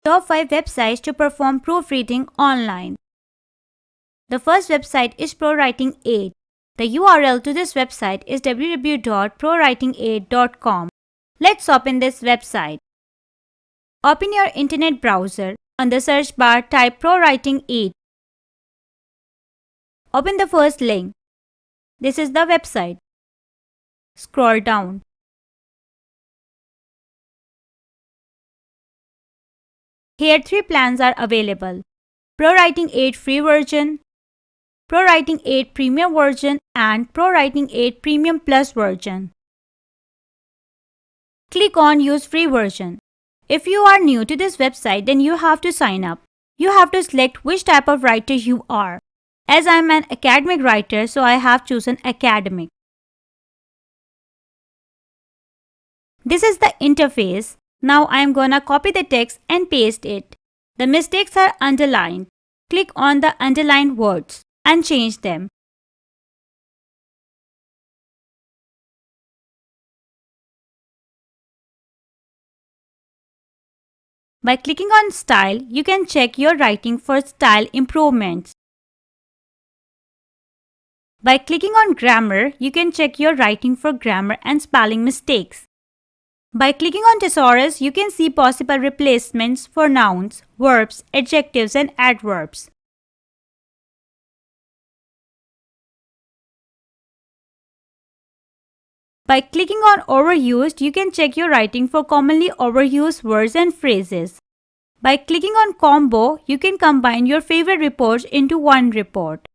Top 5 websites to perform proofreading online. The first website is ProWritingAid. The URL to this website is www.ProWritingAid.com. Let's open this website. Open your internet browser. On the search bar, type ProWritingAid. Open the first link. This is the website. Scroll down. Here 3 plans are available: ProWritingAid free version, ProWritingAid premium version and ProWritingAid premium plus version. Click on use free version. If you are new to this website, then you have to sign up. You have to select which type of writer you are. As I am an academic writer, so I have chosen academic. This is the interface. Now I am gonna copy the text and paste it. The mistakes are underlined. Click on the underlined words and change them. By clicking on Style, you can check your writing for style improvements. By clicking on Grammar, you can check your writing for grammar and spelling mistakes. By clicking on Thesaurus, you can see possible replacements for nouns, verbs, adjectives and adverbs. By clicking on Overused, you can check your writing for commonly overused words and phrases. By clicking on Combo, you can combine your favorite reports into one report.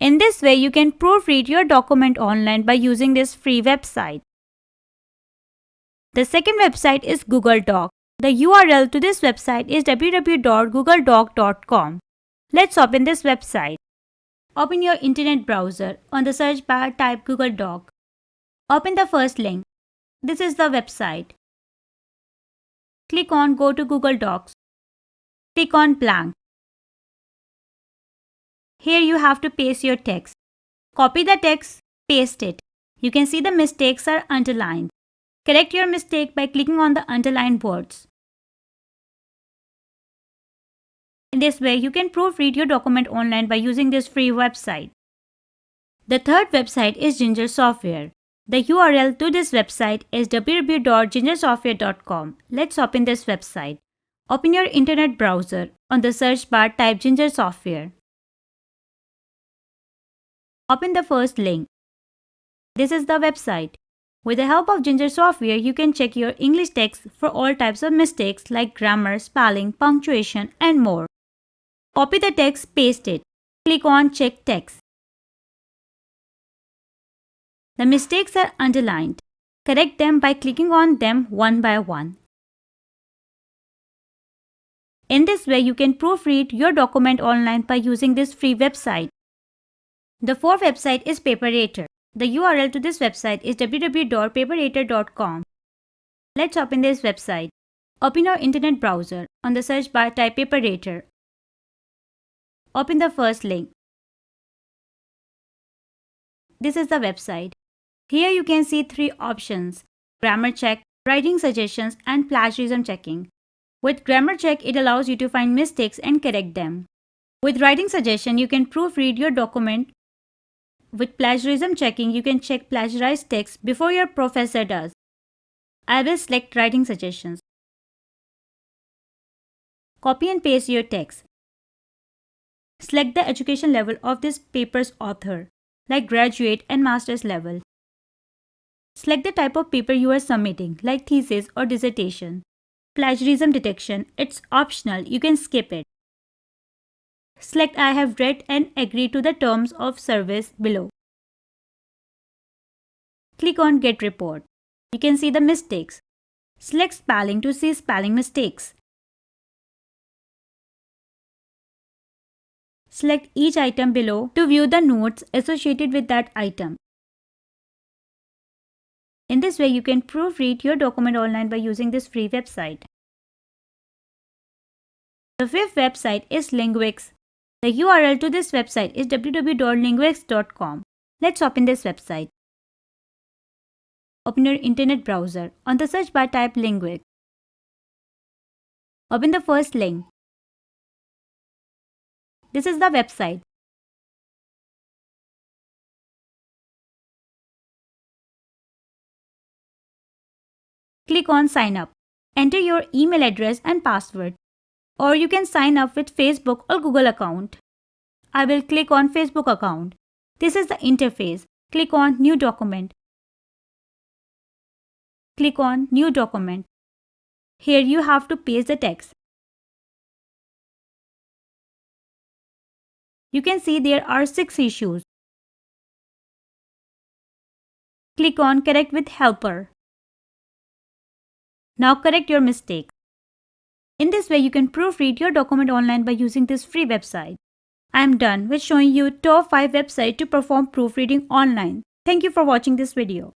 In this way, you can proofread your document online by using this free website. The second website is Google Doc. The URL to this website is www.googledoc.com. Let's open this website. Open your internet browser. On the search bar, type Google Doc. Open the first link. This is the website. Click on Go to Google Docs. Click on Blank. Here you have to paste your text. Copy the text, paste it. You can see the mistakes are underlined. Correct your mistake by clicking on the underlined words. In this way, you can proofread your document online by using this free website. The third website is Ginger Software. The URL to this website is www.gingersoftware.com. Let's open this website. Open your internet browser. On the search bar, type Ginger Software. Open the first link. This is the website. With the help of Ginger Software, you can check your English text for all types of mistakes like grammar, spelling, punctuation, and more. Copy the text, paste it. Click on Check Text. The mistakes are underlined. Correct them by clicking on them one by one. In this way, you can proofread your document online by using this free website. The fourth website is Paperator. The URL to this website is www.paperator.com. Let's open this website. Open your internet browser. On the search bar, type Paperator. Open the first link. This is the website. Here you can see 3 options: grammar check, writing suggestions, and plagiarism checking. With grammar check, it allows you to find mistakes and correct them. With writing suggestion, you can proofread your document. With plagiarism checking, you can check plagiarized text before your professor does. I will select writing suggestions. Copy and paste your text. Select the education level of this paper's author, like graduate and master's level. Select the type of paper you are submitting, like thesis or dissertation. Plagiarism detection, it's optional, you can skip it. Select I have read and agree to the terms of service below. Click on Get Report. You can see the mistakes. Select Spelling to see spelling mistakes. Select each item below to view the notes associated with that item. In this way, you can proofread your document online by using this free website. The fifth website is Lingux. The URL to this website is www.lingux.com. Let's open this website. Open your internet browser. On the search bar, type Lingux. Open the first link. This is the website. Click on Sign Up. Enter your email address and password. Or you can sign up with Facebook or Google account. I will click on Facebook account. This is the interface. Click on New Document. Click on New Document. Here you have to paste the text. You can see there are 6 issues. Click on Correct with Helper. Now correct your mistakes. In this way, you can proofread your document online by using this free website. I am done with showing you top 5 websites to perform proofreading online. Thank you for watching this video.